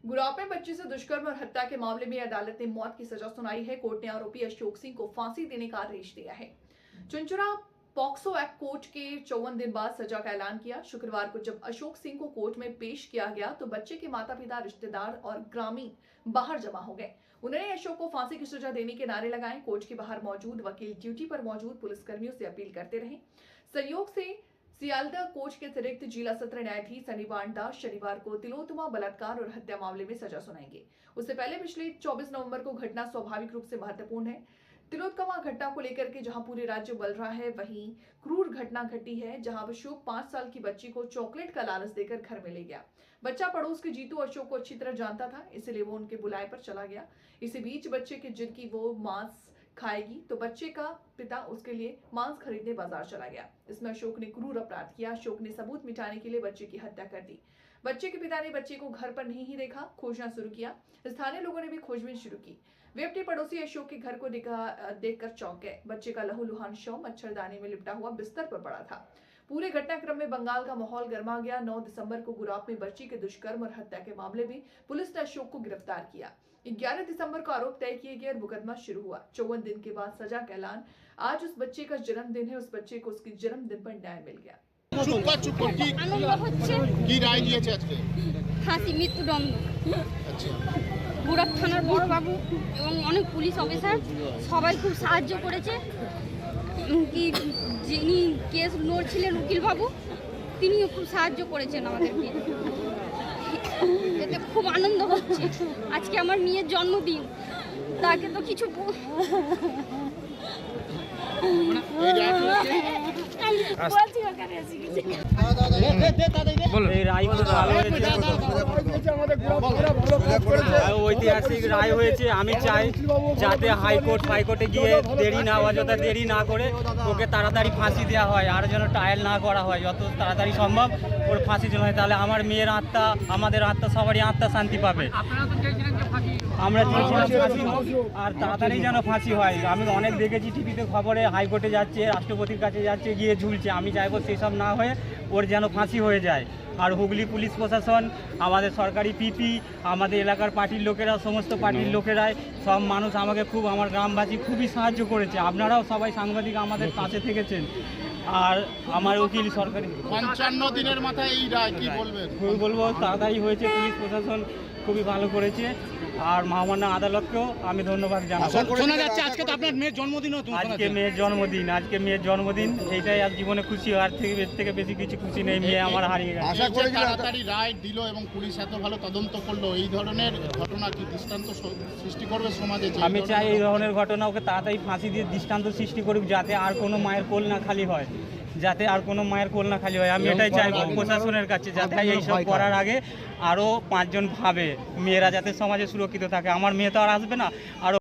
गुड़गांव में बच्ची से दुष्कर्म और हत्या के मामले में अदालत ने मौत की सजा सुनाई है। कोर्ट ने आरोपी अशोक सिंह को फांसी देने का आदेश दिया है। चुनचुरा पॉक्सो एक्ट कोर्ट के 54 दिन बाद सजा का ऐलान किया। शुक्रवार को जब अशोक सिंह को कोर्ट में पेश किया गया तो बच्चे के माता पिता, रिश्तेदार और ग्रामीण बाहर जमा हो गए। उन्होंने अशोक को फांसी की सजा देने के नारे लगाए। कोर्ट के बाहर मौजूद वकील ड्यूटी पर मौजूद पुलिसकर्मियों से अपील करते रहे। सहयोग से सियालदह कोच के अतिरिक्त जिला सत्र न्यायाधीश अनिवान दास शनिवार को तिलोत्तमा बलात्कार और हत्या मामले में सजा सुनाएंगे। उससे पहले पिछले 24 नवंबर को घटना स्वाभाविक रूप से महत्वपूर्ण है। तिलोत्तमा घटना को लेकर के जहां पूरे राज्य उबल रहा है, वहीं क्रूर घटना घटी है जहां अशोक 5 साल की बच्ची को चॉकलेट का लालच देकर घर में ले गया। बच्चा पड़ोस के जीतू अशोक को अच्छी तरह जानता था, इसलिए वो उनके बुलाए पर चला गया। इसी बीच बच्चे के जिद की वो मांस खाएगी तो बच्चे का पिता उसके लिए मांस खरीदने बाजार चला गया। इसमें अशोक ने क्रूर अपराध किया। अशोक ने सबूत मिटाने के लिए बच्चे की हत्या कर दी। बच्चे के पिता ने बच्चे को घर पर नहीं ही देखा, खोजना शुरू किया। स्थानीय लोगों ने भी खोजबीन शुरू की। वे अपने पड़ोसी अशोक के घर को देखकर चौंक गए। बच्चे का लहूलुहान शव मच्छरदानी में लिपटा हुआ बिस्तर पर पड़ा था। पूरे घटनाक्रम में बंगाल का माहौल गर्मा गया। 9 दिसंबर को गुड़गांव में बच्ची के दुष्कर्म और हत्या के मामले में पुलिस ने अशोक को गिरफ्तार किया। 11 दिसंबर को आरोप तय किए गए और मुकदमा शुरू हुआ। 54 दिन के बाद सजा का ऐलान। आज उस बच्चे का जन्मदिन है। उस बच्चे को उसके जन्मदिन पर न्याय मिल गया। ফাঁসি মৃত্যুদণ্ড। গুড়াব থানার বড়বাবু এবং অনেক পুলিশ অফিসার সবাই খুব সাহায্য করেছে। কি যিনি কেস লড়ছিলেন উকিলবাবু তিনিও খুব সাহায্য করেছেন আমাদেরকে। এতে খুব আনন্দ হচ্ছে। আজকে আমার মেয়ের জন্মদিন, তাকে তো কিছু ঐতিহাসিক রায় হয়েছে। আমি চাই যাতে হাইকোর্টে গিয়ে অযথা দেরি না করে ওকে তাড়াতাড়ি ফাঁসি দেওয়া হয়, আর যেন ট্রায়াল না করা হয়, যত তাড়াতাড়ি সম্ভব ওর ফাঁসি যেন হয়। তাহলে আমার মেয়ের আত্মা, আমাদের আত্মা, সবারই আত্মা শান্তি পাবে। আমরা আর তাড়াতাড়ি যেন ফাঁসি হয়। আমি অনেক দেখেছি টিভিতে খবরে হাইকোর্টে যাচ্ছে, রাষ্ট্রপতির কাছে যাচ্ছে, গিয়ে ঝুলছে। আমি চাইবো সেই সব না হয়ে ওর যেন ফাঁসি হয়ে যায়। আর হুগলি পুলিশ প্রশাসন, আমাদের সরকারি পিপি, আমাদের এলাকার পার্টির লোকেরা, সমস্ত পার্টির লোকেরাই, সব মানুষ আমাকে খুব, আমার গ্রামবাসী খুবই সাহায্য করেছে। আপনারাও সবাই সাংবাদিক আমাদের পাশে থেকেছেন। আর আমার উকিল সরকারি 55 দিনের মাথায় এই রায়, কি বলবেন? বলবো তাড়াতাড়ি হয়েছে, পুলিশ প্রশাসন খুবই ভালো করেছে। আর মহামান্য আদালতকেও আমি ধন্যবাদ জানাবো। শোনা যাচ্ছে আজকে তো আপনার মেয়ের জন্মদিন। আজকে মেয়ের জন্মদিন, এইটাই আজ জীবনে খুশি। আর থেকে বেশি কিছু খুশি নেই। মেয়ে আমার হারিয়ে গেছে। আশা করি তাড়াতাড়ি রায় দিল এবং পুলিশ এত ভালো তদন্ত করলো। এই ধরনের ঘটনা কি দৃষ্টান্ত সৃষ্টি করবে সমাজে? আমি চাই এই ধরনের ঘটনা ওকে তাড়াতাড়ি ফাঁসি দিয়ে দৃষ্টান্ত সৃষ্টি করুক, যাতে আর কোনো মায়ের কোল না খালি হয়। আমি এটাই চাইবো প্রশাসনের কাছে, যাতে এইসব করার আগে আরও 5 জন ভাবে, মেয়েরা যাতে সমাজে সুরক্ষিত থাকে। আমার মেয়ে তো আর আসবে না, আরও